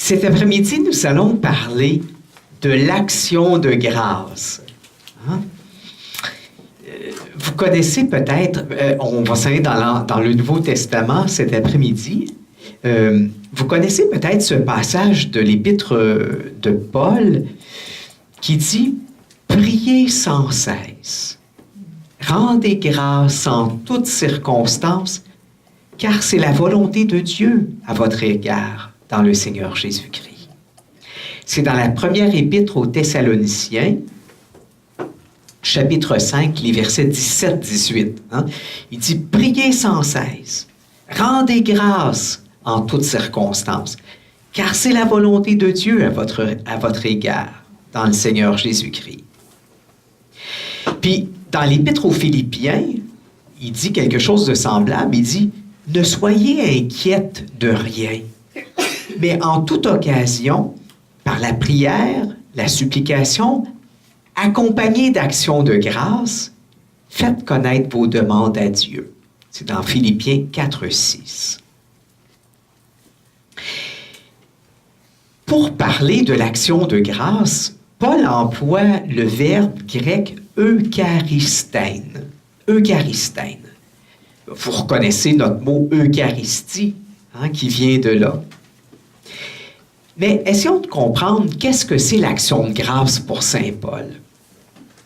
Cet après-midi, nous allons parler de l'action de grâce. Hein? Vous connaissez peut-être, on va s'en aller dans le Nouveau Testament cet après-midi, vous connaissez peut-être ce passage de l'épître de Paul qui dit « Priez sans cesse, rendez grâce en toutes circonstances, car c'est la volonté de Dieu à votre égard dans le Seigneur Jésus-Christ. » C'est dans la première épître aux Thessaloniciens, chapitre 5, les versets 17-18. Hein? Il dit « Priez sans cesse, rendez grâce en toutes circonstances, car c'est la volonté de Dieu à votre égard dans le Seigneur Jésus-Christ. » Puis, dans l'Épître aux Philippiens, il dit quelque chose de semblable. Il dit « Ne soyez inquiètes de rien, mais en toute occasion, par la prière, la supplication, accompagnée d'actions de grâce, faites connaître vos demandes à Dieu. » C'est dans Philippiens 4, 6. Pour parler de l'action de grâce, Paul emploie le verbe grec eucharistène. Eucharistène. Vous reconnaissez notre mot Eucharistie, hein, qui vient de là. Mais essayons de comprendre qu'est-ce que c'est l'action de grâce pour Saint Paul.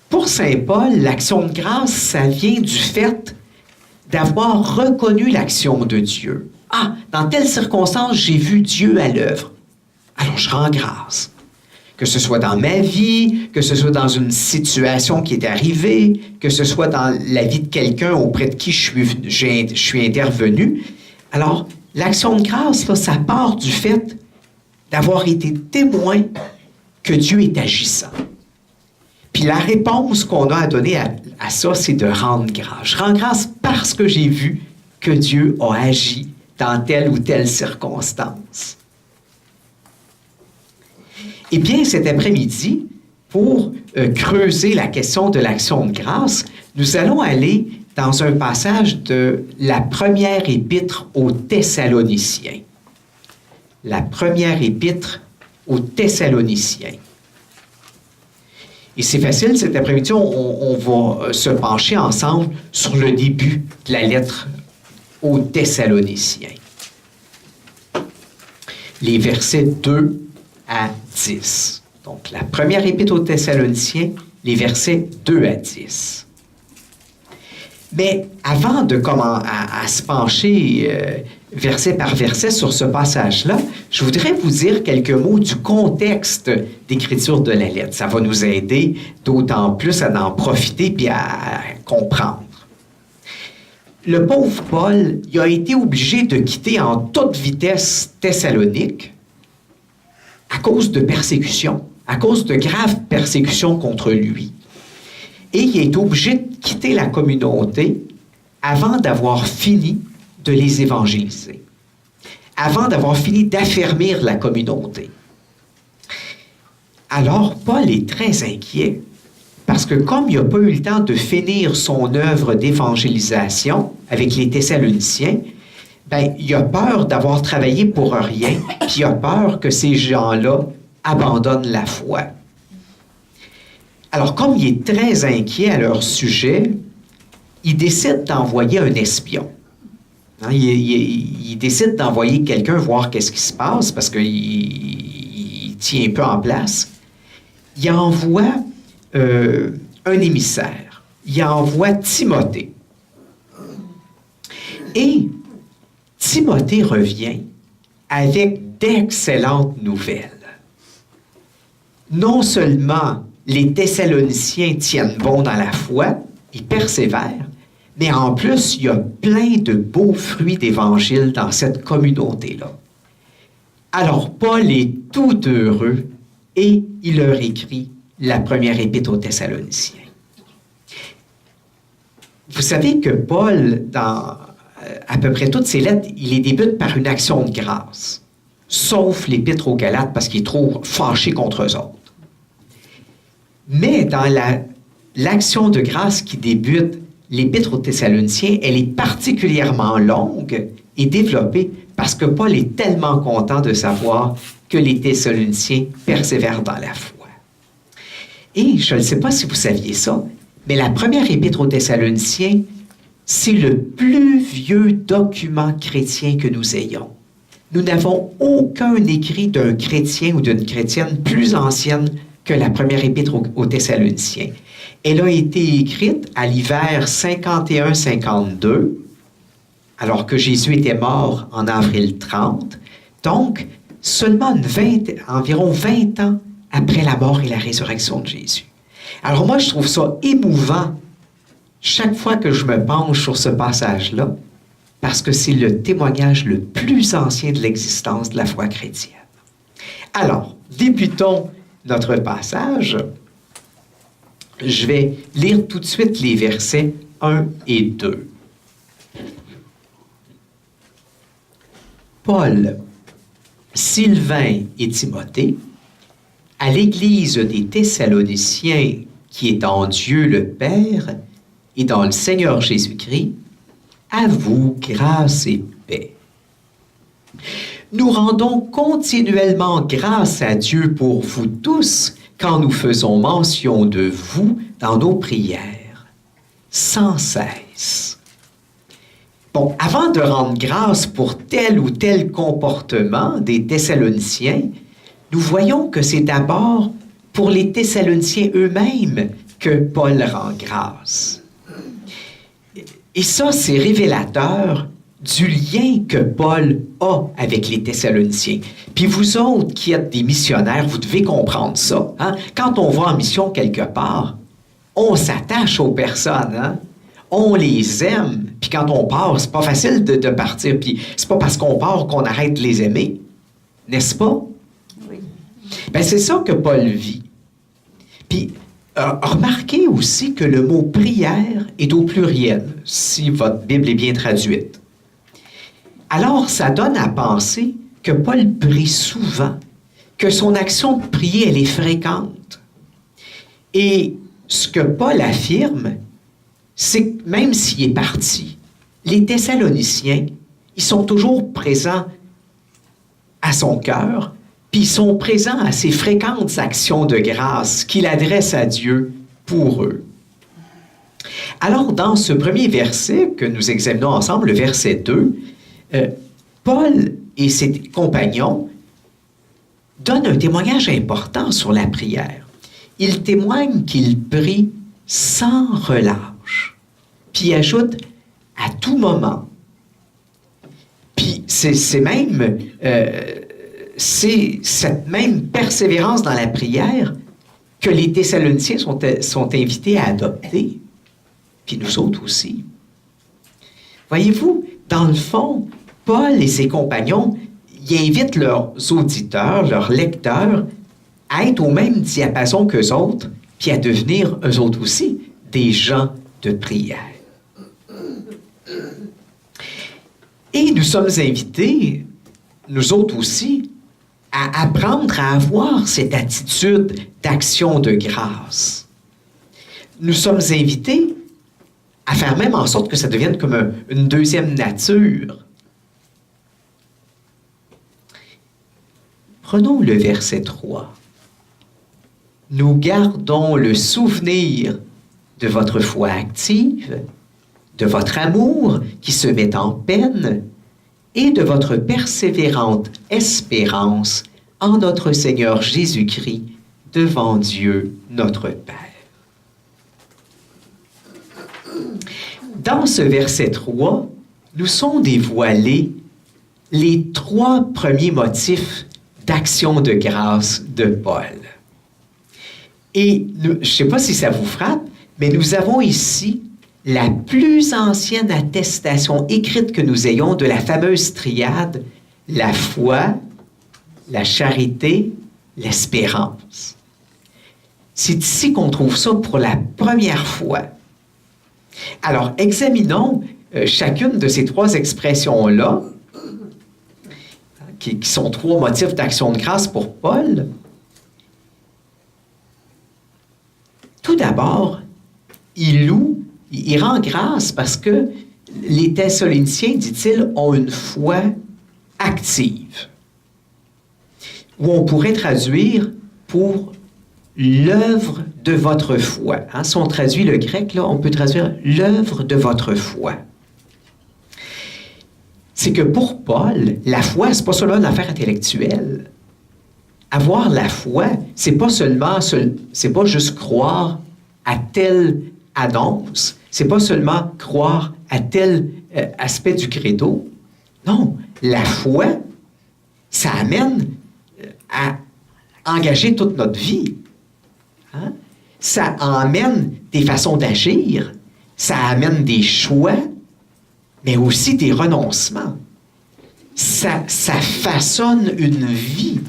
Pour Saint Paul, l'action de grâce, ça vient du fait d'avoir reconnu l'action de Dieu. Ah, dans telle circonstance, j'ai vu Dieu à l'œuvre. Alors, je rends grâce. Que ce soit dans ma vie, que ce soit dans une situation qui est arrivée, que ce soit dans la vie de quelqu'un auprès de qui je suis intervenu. Alors, l'action de grâce, là, ça part du fait d'avoir été témoin que Dieu est agissant. Puis la réponse qu'on a à donner à ça, c'est de rendre grâce. Je rends grâce parce que j'ai vu que Dieu a agi dans telle ou telle circonstance. Eh bien, cet après-midi, pour creuser la question de l'action de grâce, nous allons aller dans un passage de la première épître aux Thessaloniciens. La première épître aux Thessaloniciens. Et c'est facile, cet après-midi, on va se pencher ensemble sur le début de la lettre aux Thessaloniciens. Les versets 2 à 10. Donc, la première épître aux Thessaloniciens, les versets 2 à 10. Mais avant de à se pencher verset par verset sur ce passage-là, je voudrais vous dire quelques mots du contexte d'écriture de la lettre. Ça va nous aider d'autant plus à en profiter puis à comprendre. Le pauvre Paul, il a été obligé de quitter en toute vitesse Thessalonique à cause de persécutions, à cause de graves persécutions contre lui. Et il est obligé de quitter la communauté avant d'avoir fini de les évangéliser, avant d'avoir fini d'affermir la communauté. Alors, Paul est très inquiet, parce que comme il n'a pas eu le temps de finir son œuvre d'évangélisation avec les Thessaloniciens, il a peur d'avoir travaillé pour rien, puis il a peur que ces gens-là abandonnent la foi. Alors, comme il est très inquiet à leur sujet, il décide d'envoyer un espion. Hein, il décide d'envoyer quelqu'un voir qu'est-ce qui se passe, parce qu'il tient un peu en place. Il envoie un émissaire. Il envoie Timothée. Et Timothée revient avec d'excellentes nouvelles. Non seulement les Thessaloniciens tiennent bon dans la foi, ils persévèrent, mais en plus, il y a plein de beaux fruits d'évangile dans cette communauté-là. Alors, Paul est tout heureux et il leur écrit la première épître aux Thessaloniciens. Vous savez que Paul, dans à peu près toutes ses lettres, il les débute par une action de grâce, sauf l'épître aux Galates parce qu'il est trop fâché contre eux autres. Mais dans l'action de grâce qui débute l'Épître aux Thessaloniciens, elle est particulièrement longue et développée parce que Paul est tellement content de savoir que les Thessaloniciens persévèrent dans la foi. Et je ne sais pas si vous saviez ça, mais la première épître aux Thessaloniciens, c'est le plus vieux document chrétien que nous ayons. Nous n'avons aucun écrit d'un chrétien ou d'une chrétienne plus ancienne que la première épître aux Thessaloniciens. Elle a été écrite à l'hiver 51-52, alors que Jésus était mort en avril 30, donc seulement environ 20 ans après la mort et la résurrection de Jésus. Alors moi, je trouve ça émouvant chaque fois que je me penche sur ce passage-là, parce que c'est le témoignage le plus ancien de l'existence de la foi chrétienne. Alors, débutons notre passage. Je vais lire tout de suite les versets 1 et 2. Paul, Sylvain et Timothée, à l'Église des Thessaloniciens qui est en Dieu le Père et dans le Seigneur Jésus-Christ, à vous grâce et paix. Nous rendons continuellement grâce à Dieu pour vous tous quand nous faisons mention de vous dans nos prières, sans cesse. Bon, avant de rendre grâce pour tel ou tel comportement des Thessaloniciens, nous voyons que c'est d'abord pour les Thessaloniciens eux-mêmes que Paul rend grâce. Et ça, c'est révélateur du lien que Paul a avec les Thessaloniciens. Puis vous autres qui êtes des missionnaires, vous devez comprendre ça. Hein? Quand on va en mission quelque part, on s'attache aux personnes. Hein? On les aime. Puis quand on part, c'est pas facile de partir. Puis c'est pas parce qu'on part qu'on arrête de les aimer. N'est-ce pas? Oui. Ben, c'est ça que Paul vit. Puis remarquez aussi que le mot prière est au pluriel, si votre Bible est bien traduite. Alors, ça donne à penser que Paul prie souvent, que son action de prier, elle est fréquente. Et ce que Paul affirme, c'est que même s'il est parti, les Thessaloniciens, ils sont toujours présents à son cœur, puis ils sont présents à ces fréquentes actions de grâce qu'il adresse à Dieu pour eux. Alors, dans ce premier verset que nous examinons ensemble, le verset 2, Paul et ses compagnons donnent un témoignage important sur la prière. Ils témoignent qu'ils prient sans relâche, puis ajoutent à tout moment. Puis c'est même... c'est cette même persévérance dans la prière que les Thessaloniciens sont invités à adopter, puis nous autres aussi. Voyez-vous, dans le fond, Paul et ses compagnons, ils invitent leurs auditeurs, leurs lecteurs, à être au même diapason qu'eux autres, puis à devenir, eux autres aussi, des gens de prière. Et nous sommes invités, nous autres aussi, à apprendre à avoir cette attitude d'action de grâce. Nous sommes invités à faire même en sorte que ça devienne comme une deuxième nature. Prenons le verset 3. Nous gardons le souvenir de votre foi active, de votre amour qui se met en peine, et de votre persévérante espérance en notre Seigneur Jésus-Christ devant Dieu notre Père. Dans ce verset 3, nous sont dévoilés les 3 premiers motifs d'action de grâce de Paul. Et je ne sais pas si ça vous frappe, mais nous avons ici la plus ancienne attestation écrite que nous ayons de la fameuse triade, la foi, la charité, l'espérance. C'est ici qu'on trouve ça pour la première fois. Alors, examinons chacune de ces 3 expressions-là, qui sont 3 motifs d'action de grâce pour Paul. Tout d'abord, il rend grâce parce que les Thessaloniciens, dit-il, ont une foi active. Ou on pourrait traduire pour l'œuvre de votre foi. Hein? Si on traduit le grec, là, on peut traduire l'œuvre de votre foi. C'est que pour Paul, la foi, c'est pas seulement une affaire intellectuelle. Avoir la foi, c'est pas juste croire à telle annonce, c'est pas seulement croire à tel aspect du credo. Non, la foi, ça amène à engager toute notre vie. Hein? Ça amène des façons d'agir, ça amène des choix, mais aussi des renoncements. Ça façonne une vie.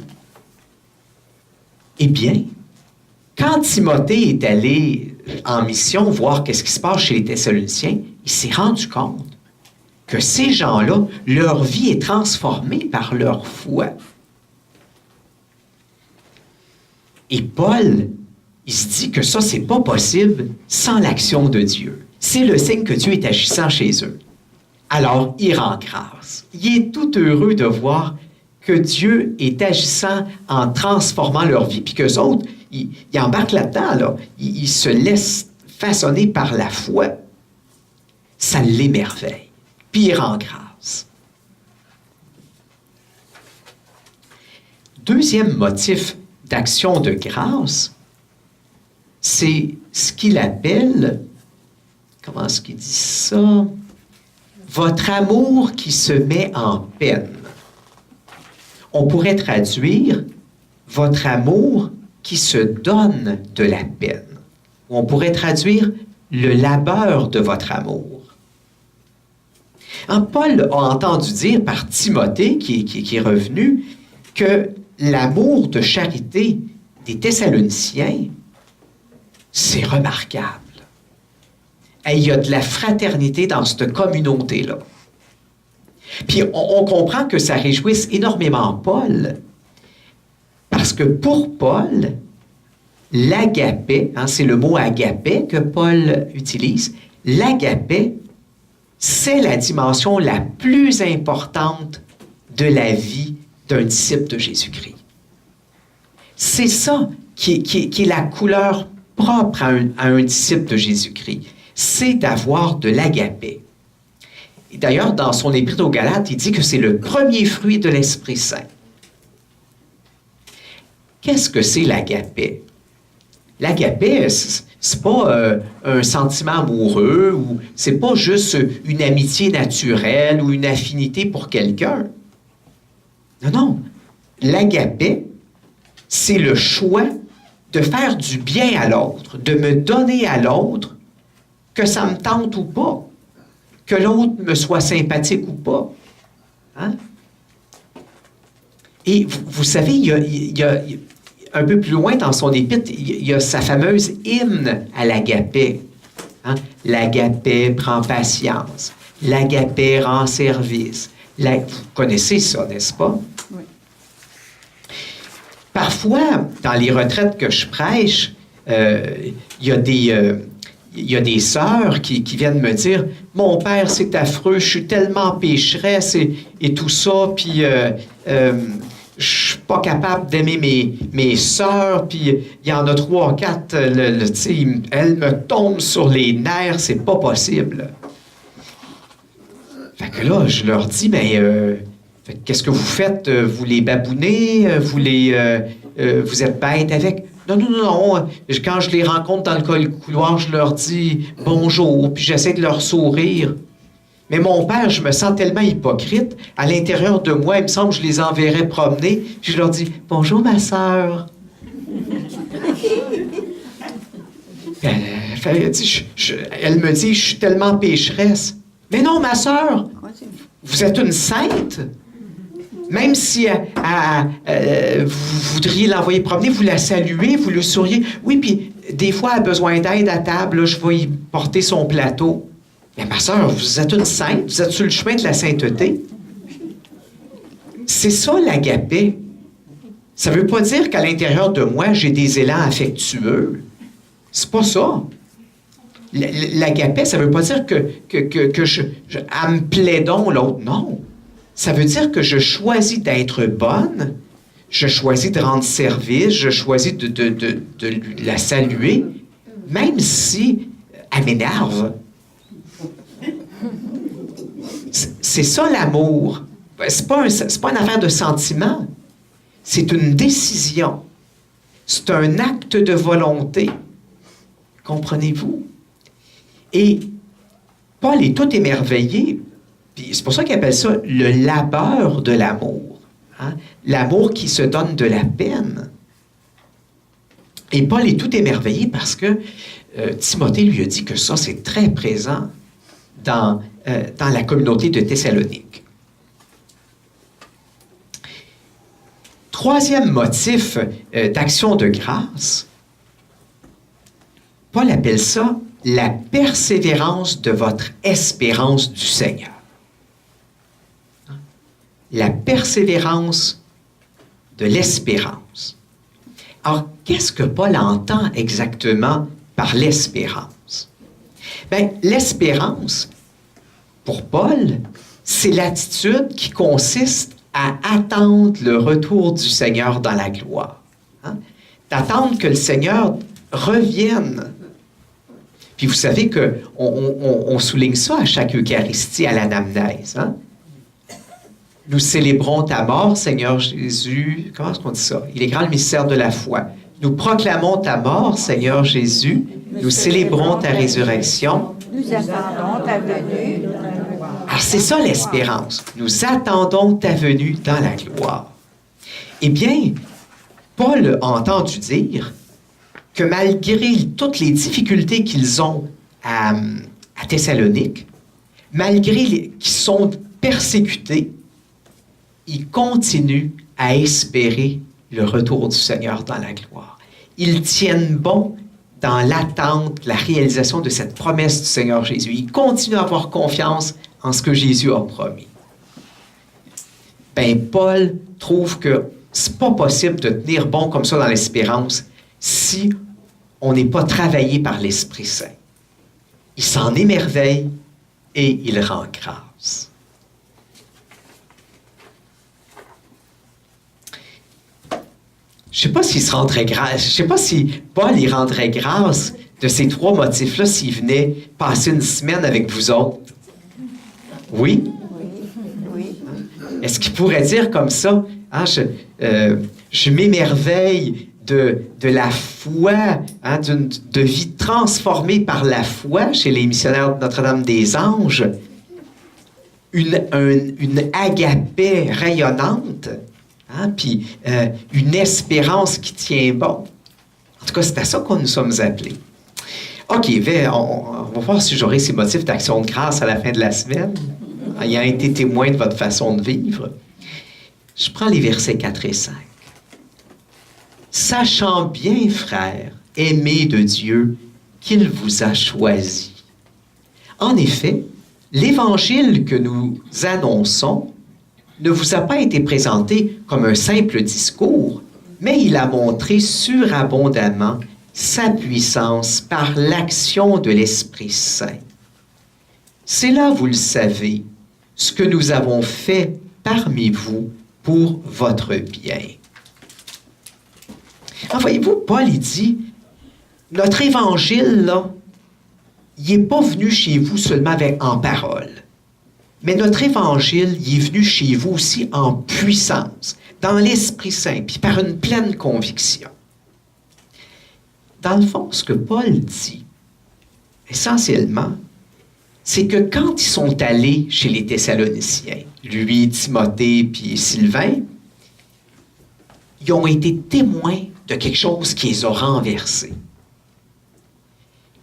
Eh bien, quand Timothée est allé en mission voir qu'est-ce qui se passe chez les Thessaloniciens, il s'est rendu compte que ces gens-là, leur vie est transformée par leur foi. Et Paul, il se dit que ça, c'est pas possible sans l'action de Dieu. C'est le signe que Dieu est agissant chez eux. Alors, il rend grâce. Il est tout heureux de voir que Dieu est agissant en transformant leur vie, puis qu'eux autres, ils embarquent là-dedans, là. Ils se laissent façonner par la foi. Ça l'émerveille. Puis il rend grâce. Deuxième motif d'action de grâce, c'est ce qu'il appelle, comment est-ce qu'il dit ça? Votre amour qui se met en peine. On pourrait traduire votre amour qui se donne de la peine. On pourrait traduire le labeur de votre amour. Paul a entendu dire par Timothée, qui est revenu, que l'amour de charité des Thessaloniciens, c'est remarquable. Et il y a de la fraternité dans cette communauté-là. Puis on comprend que ça réjouisse énormément Paul, parce que pour Paul, l'agapé, hein, c'est le mot agapé que Paul utilise, l'agapé, c'est la dimension la plus importante de la vie d'un disciple de Jésus-Christ. C'est ça qui est la couleur propre à un disciple de Jésus-Christ. C'est d'avoir de l'agapé. D'ailleurs, dans son épître aux Galates, il dit que c'est le premier fruit de l'Esprit Saint. Qu'est-ce que c'est l'agapé? L'agapé, c'est pas un sentiment amoureux, ou c'est pas juste une amitié naturelle ou une affinité pour quelqu'un. Non, non. L'agapé, c'est le choix de faire du bien à l'autre, de me donner à l'autre, que ça me tente ou pas, que l'autre me soit sympathique ou pas. Hein? Et vous savez, il y a un peu plus loin dans son épître, il y a sa fameuse hymne à l'agapé. Hein? L'agapé prend patience, l'agapé rend service. Vous connaissez ça, n'est-ce pas? Oui. Parfois, dans les retraites que je prêche, il y a des sœurs qui viennent me dire « Mon père, c'est affreux, je suis tellement pécheresse et tout ça, puis je suis pas capable d'aimer mes sœurs, puis il y en a 3 ou 4, elles me tombent sur les nerfs, c'est pas possible. » Fait que là, je leur dis « Mais qu'est-ce que vous faites? Vous les babounez? Vous êtes bêtes avec? » Non, non, non. Quand je les rencontre dans le couloir, je leur dis bonjour, puis j'essaie de leur sourire. Mais mon père, je me sens tellement hypocrite. À l'intérieur de moi, il me semble que je les enverrais promener, puis je leur dis bonjour, ma sœur. Elle me dit, je suis tellement pécheresse. Mais non, ma sœur, vous êtes une sainte. Même si vous voudriez l'envoyer promener, vous la saluez, vous le souriez. Oui, puis des fois, elle a besoin d'aide à table, là, je vais y porter son plateau. Mais ma sœur, vous êtes une sainte, vous êtes sur le chemin de la sainteté. C'est ça l'agapé. Ça ne veut pas dire qu'à l'intérieur de moi, j'ai des élans affectueux. C'est pas ça. L'agapé, ça ne veut pas dire que elle me plaît donc l'autre. Non. Ça veut dire que je choisis d'être bonne, je choisis de rendre service, je choisis de la saluer, même si elle m'énerve. C'est ça l'amour. C'est pas une affaire de sentiment. C'est une décision. C'est un acte de volonté. Comprenez-vous? Et Paul est tout émerveillé. Puis c'est pour ça qu'il appelle ça le labeur de l'amour. Hein? L'amour qui se donne de la peine. Et Paul est tout émerveillé parce que Timothée lui a dit que ça, c'est très présent dans la communauté de Thessalonique. Troisième motif d'action de grâce, Paul appelle ça la persévérance de votre espérance du Seigneur. La persévérance de l'espérance. Alors, qu'est-ce que Paul entend exactement par l'espérance? Bien, l'espérance, pour Paul, c'est l'attitude qui consiste à attendre le retour du Seigneur dans la gloire. Hein? D'attendre que le Seigneur revienne. Puis vous savez qu'on souligne ça à chaque Eucharistie, à l'anamnèse. Hein? Nous célébrons ta mort, Seigneur Jésus. Comment est-ce qu'on dit ça? Il est grand le mystère de la foi. Nous proclamons ta mort, Seigneur Jésus. Nous célébrons ta résurrection. Nous attendons ta venue. Alors, c'est ça l'espérance. Nous attendons ta venue dans la gloire. Eh bien, Paul a entendu dire que malgré toutes les difficultés qu'ils ont à Thessalonique, malgré qu'ils sont persécutés, ils continuent à espérer le retour du Seigneur dans la gloire. Ils tiennent bon dans l'attente, la réalisation de cette promesse du Seigneur Jésus. Ils continuent à avoir confiance en ce que Jésus a promis. Ben, Paul trouve que c'est pas possible de tenir bon comme ça dans l'espérance si on n'est pas travaillé par l'Esprit Saint. Il s'en émerveille et il rend grâce. Je ne sais pas s'il se rendrait grâce. Je ne sais pas si Paul y rendrait grâce de ces trois motifs-là s'il venait passer une semaine avec vous autres. Oui? Oui. Est-ce qu'il pourrait dire comme ça, hein, je m'émerveille de la foi, hein, de vie transformée par la foi chez les missionnaires de Notre-Dame-des-Anges, une agapée rayonnante, hein, puis une espérance qui tient bon. En tout cas, c'est à ça que nous sommes appelés. OK, on va voir si j'aurai ces motifs d'action de grâce à la fin de la semaine, ayant été témoin de votre façon de vivre. Je prends les versets 4 et 5. Sachant bien, frères, aimés de Dieu, qu'il vous a choisis. En effet, l'Évangile que nous annonçons ne vous a pas été présenté comme un simple discours, mais il a montré surabondamment sa puissance par l'action de l'Esprit Saint. C'est là, vous le savez, ce que nous avons fait parmi vous pour votre bien. Alors, voyez-vous, Paul, il dit, notre évangile, là, il n'est pas venu chez vous seulement en parole, mais notre évangile, il est venu chez vous aussi en puissance, dans l'Esprit Saint, puis par une pleine conviction. Dans le fond, ce que Paul dit, essentiellement, c'est que quand ils sont allés chez les Thessaloniciens, lui, Timothée, puis Sylvain, ils ont été témoins de quelque chose qui les a renversés.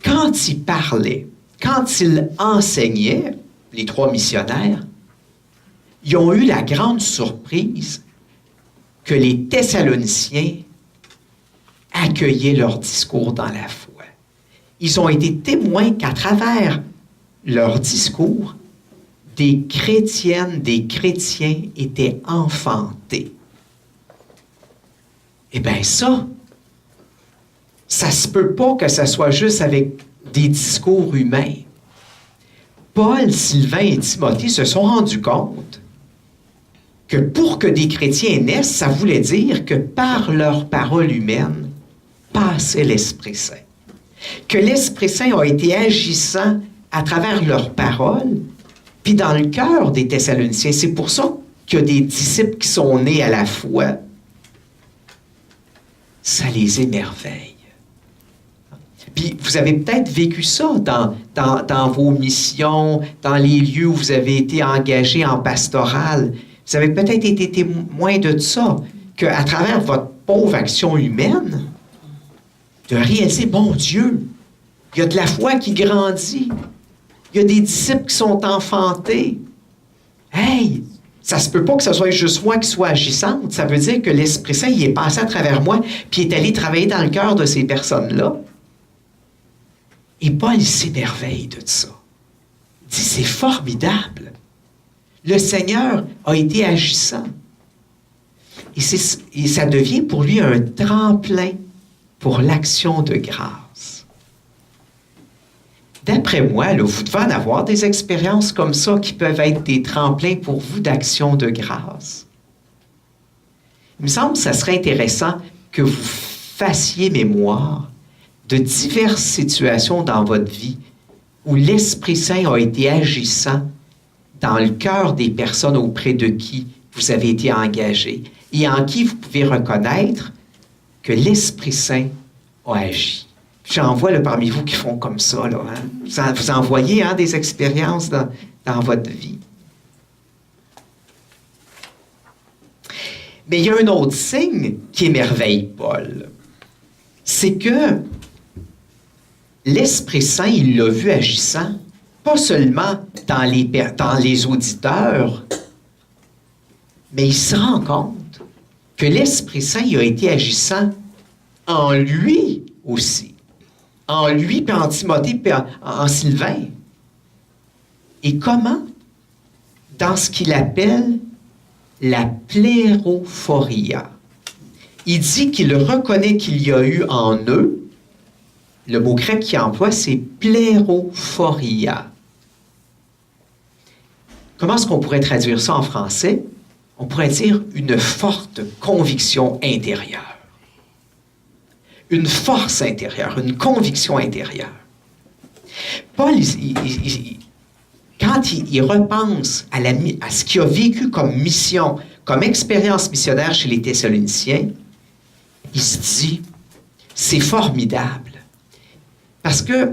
Quand ils parlaient, quand ils enseignaient, les trois missionnaires, ils ont eu la grande surprise que les Thessaloniciens accueillaient leur discours dans la foi. Ils ont été témoins qu'à travers leur discours, des chrétiennes, des chrétiens étaient enfantés. Eh bien ça se peut pas que ça soit juste avec des discours humains. Paul, Sylvain et Timothée se sont rendus compte que pour que des chrétiens naissent, ça voulait dire que par leur parole humaine passait l'Esprit Saint. Que l'Esprit Saint a été agissant à travers leurs paroles, puis dans le cœur des Thessaloniciens. C'est pour ça qu'il y a des disciples qui sont nés à la foi. Ça les émerveille. Puis vous avez peut-être vécu ça dans vos missions, dans les lieux où vous avez été engagés en pastoral. Vous avez peut-être été témoin de ça, qu'à travers votre pauvre action humaine, de réaliser, bon Dieu, il y a de la foi qui grandit. Il y a des disciples qui sont enfantés. Hey, ça se peut pas que ce soit juste moi qui soit agissante. Ça veut dire que l'Esprit Saint, il est passé à travers moi, puis il est allé travailler dans le cœur de ces personnes-là. Et Paul, il s'émerveille de ça. Il dit, c'est formidable. Le Seigneur a été agissant. Et ça devient pour lui un tremplin pour l'action de grâce. D'après moi, là, vous devez en avoir des expériences comme ça qui peuvent être des tremplins pour vous d'action de grâce. Il me semble que ça serait intéressant que vous fassiez mémoire de diverses situations dans votre vie où l'Esprit Saint a été agissant dans le cœur des personnes auprès de qui vous avez été engagé et en qui vous pouvez reconnaître que l'Esprit Saint a agi. J'en vois là, parmi vous qui font comme ça. Là, hein? Vous en voyez des expériences dans votre vie. Mais il y a un autre signe qui émerveille Paul. C'est que l'Esprit Saint, il l'a vu agissant, pas seulement dans les auditeurs, mais il se rend compte que l'Esprit Saint il a été agissant en lui aussi. En lui, puis en Timothée, puis en Sylvain. Et comment? Dans ce qu'il appelle la plérophoria. Il dit qu'il reconnaît qu'il y a eu en eux, le mot grec qu'il emploie, c'est plérophoria. Comment est-ce qu'on pourrait traduire ça en français? On pourrait dire une forte conviction intérieure. Une force intérieure, une conviction intérieure. Paul, quand il repense à ce qu'il a vécu comme mission, comme expérience missionnaire chez les Thessaloniciens, il se dit, c'est formidable. Parce que,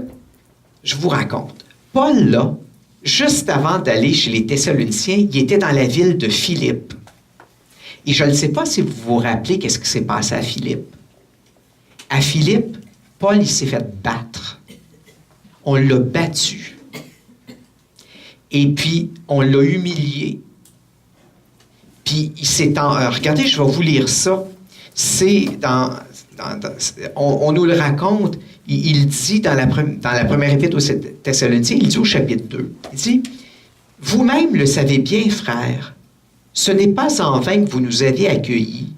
je vous raconte, Paul, là, juste avant d'aller chez les Thessaloniciens, il était dans la ville de Philippe. Et je ne sais pas si vous vous rappelez qu'est-ce qui s'est passé à Philippe. À Philippe, Paul, il s'est fait battre. On l'a battu. Et puis, on l'a humilié. Puis, regardez, je vais vous lire ça. C'est on nous le raconte. Il dit dans la première épître aux Thessaloniciens, il dit au chapitre 2, il dit, « Vous-même le savez bien, frères, ce n'est pas en vain que vous nous avez accueillis,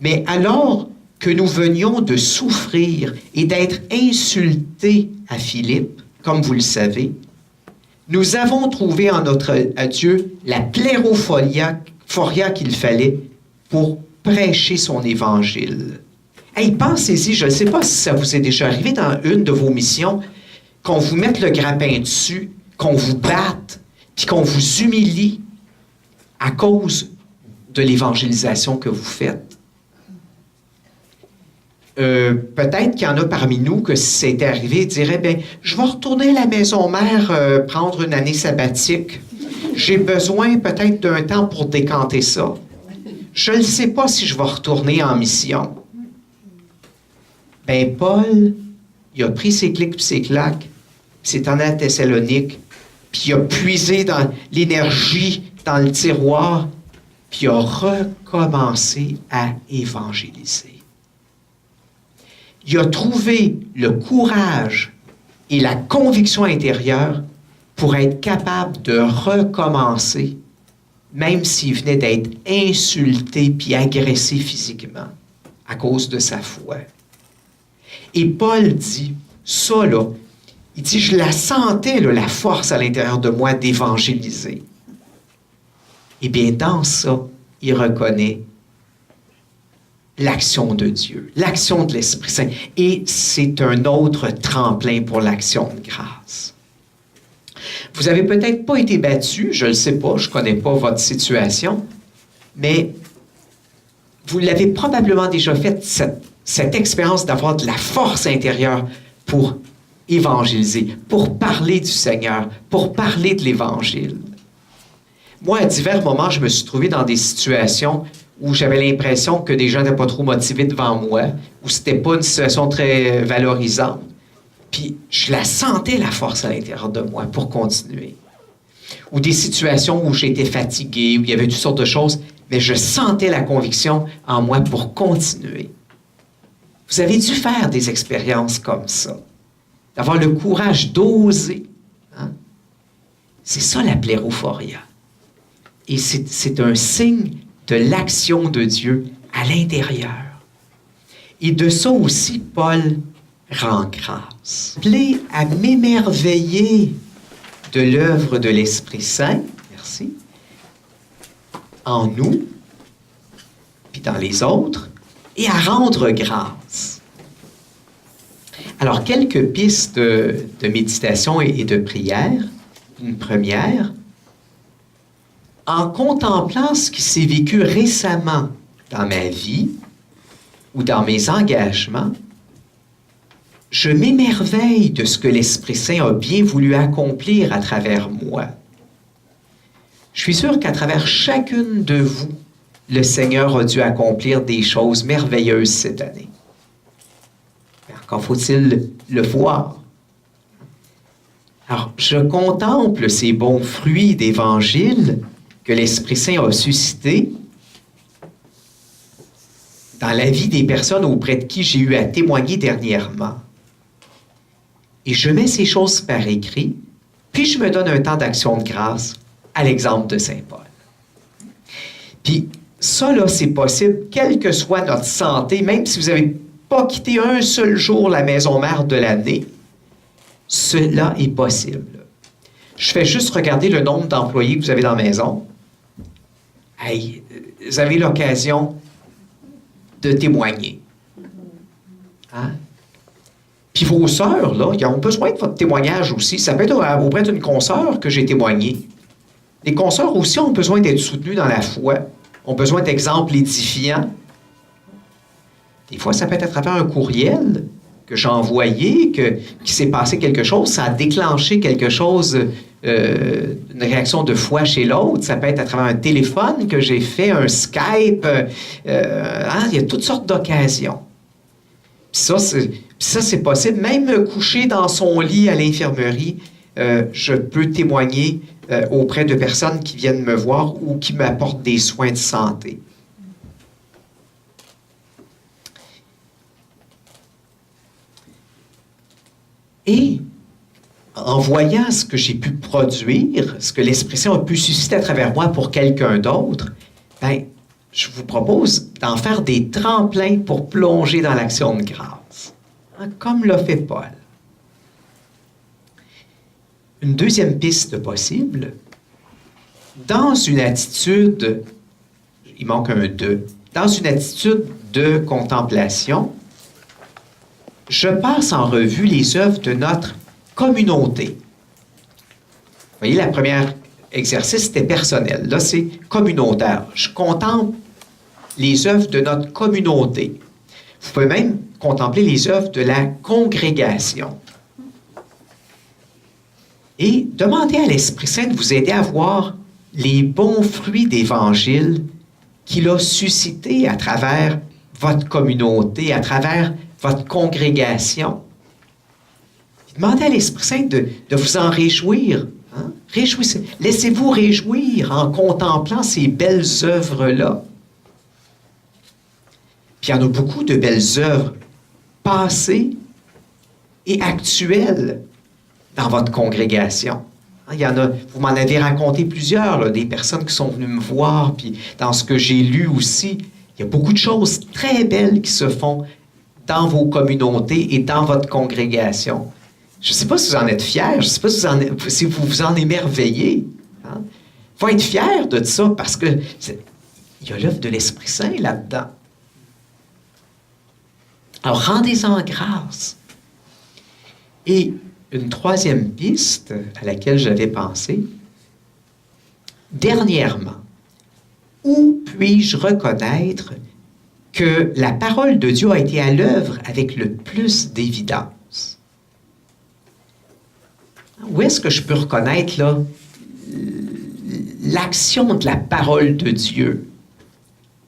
mais alors que nous venions de souffrir et d'être insultés à Philippe, comme vous le savez, nous avons trouvé en notre Dieu la plérophoria qu'il fallait pour prêcher son évangile. » Hey, pensez-y, je ne sais pas si ça vous est déjà arrivé dans une de vos missions, qu'on vous mette le grappin dessus, qu'on vous batte, puis qu'on vous humilie à cause de l'évangélisation que vous faites. Peut-être qu'il y en a parmi nous que si c'était arrivé, diraient, bien, je vais retourner à la maison mère, prendre une année sabbatique. J'ai besoin peut-être d'un temps pour décanter ça. Je ne sais pas si je vais retourner en mission. Ben Paul, il a pris ses clics et ses claques, puis s'est en allé à Thessalonique, puis il a puisé dans l'énergie dans le tiroir, puis il a recommencé à évangéliser. Il a trouvé le courage et la conviction intérieure pour être capable de recommencer, même s'il venait d'être insulté puis agressé physiquement à cause de sa foi. Et Paul dit, ça là, il dit, je la sentais, là, la force à l'intérieur de moi d'évangéliser. Eh bien, dans ça, il reconnaît l'action de Dieu, l'action de l'Esprit Saint. Et c'est un autre tremplin pour l'action de grâce. Vous n'avez peut-être pas été battu, je ne le sais pas, je ne connais pas votre situation, mais vous l'avez probablement déjà fait, cette expérience d'avoir de la force intérieure pour évangéliser, pour parler du Seigneur, pour parler de l'Évangile. Moi, à divers moments, je me suis trouvé dans des situations où j'avais l'impression que des gens n'étaient pas trop motivés devant moi, où c'était pas une situation très valorisante. Puis je la sentais, la force à l'intérieur de moi pour continuer. Ou des situations où j'étais fatigué, où il y avait toutes sortes de choses, mais je sentais la conviction en moi pour continuer. Vous avez dû faire des expériences comme ça, d'avoir le courage d'oser. Hein? C'est ça la plérophoria. Et c'est un signe de l'action de Dieu à l'intérieur. Et de ça aussi, Paul rend grâce. Appelé à m'émerveiller de l'œuvre de l'Esprit Saint, merci, en nous, puis dans les autres, et à rendre grâce. Alors, quelques pistes de méditation et de prière. Une première, en contemplant ce qui s'est vécu récemment dans ma vie ou dans mes engagements, je m'émerveille de ce que l'Esprit Saint a bien voulu accomplir à travers moi. Je suis sûr qu'à travers chacune de vous, le Seigneur a dû accomplir des choses merveilleuses cette année. Mais encore faut-il le voir. Alors, je contemple ces bons fruits d'Évangile que l'Esprit Saint a suscités dans la vie des personnes auprès de qui j'ai eu à témoigner dernièrement. Et je mets ces choses par écrit, puis je me donne un temps d'action de grâce à l'exemple de Saint Paul. Puis ça, là, c'est possible, quelle que soit notre santé, même si vous n'avez pas quitté un seul jour la maison mère de l'année, cela est possible. Je fais juste regarder le nombre d'employés que vous avez dans la maison. Hey, vous avez l'occasion de témoigner. Hein? Puis vos sœurs, là, ils ont besoin de votre témoignage aussi. Ça peut être auprès d'une consoeur que j'ai témoigné. Les consoeurs aussi ont besoin d'être soutenus dans la foi, ont besoin d'exemples édifiants. Des fois, ça peut être à travers un courriel que j'ai envoyé, qu'il s'est passé quelque chose, ça a déclenché quelque chose, une réaction de foi chez l'autre. Ça peut être à travers un téléphone que j'ai fait, un Skype. Il y a toutes sortes d'occasions. Puis ça, c'est possible. Même couché dans son lit à l'infirmerie, je peux témoigner auprès de personnes qui viennent me voir ou qui m'apportent des soins de santé. Et en voyant ce que j'ai pu produire, ce que l'Esprit Saint a pu susciter à travers moi pour quelqu'un d'autre, ben, je vous propose d'en faire des tremplins pour plonger dans l'action de grâce, hein, comme l'a fait Paul. Une deuxième piste possible, dans une attitude, il manque un « de », dans une attitude de contemplation, je passe en revue les œuvres de notre communauté. Vous voyez, la première exercice, c'était personnel. Là, c'est communautaire. Je contemple les œuvres de notre communauté. Vous pouvez même contempler les œuvres de la congrégation. Et demandez à l'Esprit Saint de vous aider à voir les bons fruits d'Évangile qu'il a suscités à travers votre communauté, à travers votre congrégation. Demandez à l'Esprit Saint de vous en réjouir. Hein? Réjouissez. Laissez-vous réjouir en contemplant ces belles œuvres-là. Puis il y en a beaucoup de belles œuvres passées et actuelles dans votre congrégation. Il y en a, vous m'en avez raconté plusieurs, là, des personnes qui sont venues me voir, puis dans ce que j'ai lu aussi, il y a beaucoup de choses très belles qui se font dans vos communautés et dans votre congrégation. Je ne sais pas si vous en êtes fiers, je ne sais pas si vous vous en émerveillez. Hein? Il faut être fier de ça parce que il y a l'œuvre de l'Esprit Saint là-dedans. Alors, rendez-en grâce. Et une troisième piste à laquelle j'avais pensé, dernièrement, où puis-je reconnaître que la parole de Dieu a été à l'œuvre avec le plus d'évidence? Où est-ce que je peux reconnaître là, l'action de la parole de Dieu?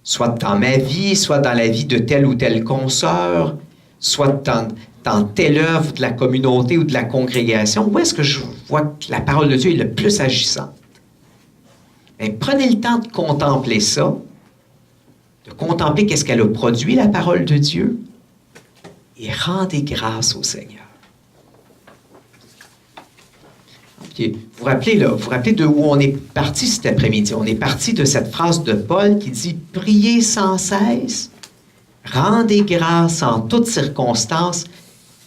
Soit dans ma vie, soit dans la vie de telle ou telle consoeur, soit dans telle œuvre de la communauté ou de la congrégation. Où est-ce que je vois que la parole de Dieu est le plus agissante? Bien, prenez le temps de contempler ça, de contempler qu'est-ce qu'elle a produit, la parole de Dieu, et rendez grâce au Seigneur. Puis, vous vous rappelez de où on est parti cet après-midi. On est parti de cette phrase de Paul qui dit « Priez sans cesse, rendez grâce en toutes circonstances,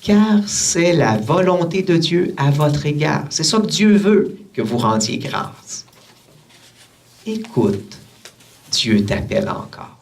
car c'est la volonté de Dieu à votre égard. » C'est ça que Dieu veut, que vous rendiez grâce. Écoute, Dieu t'appelle encore.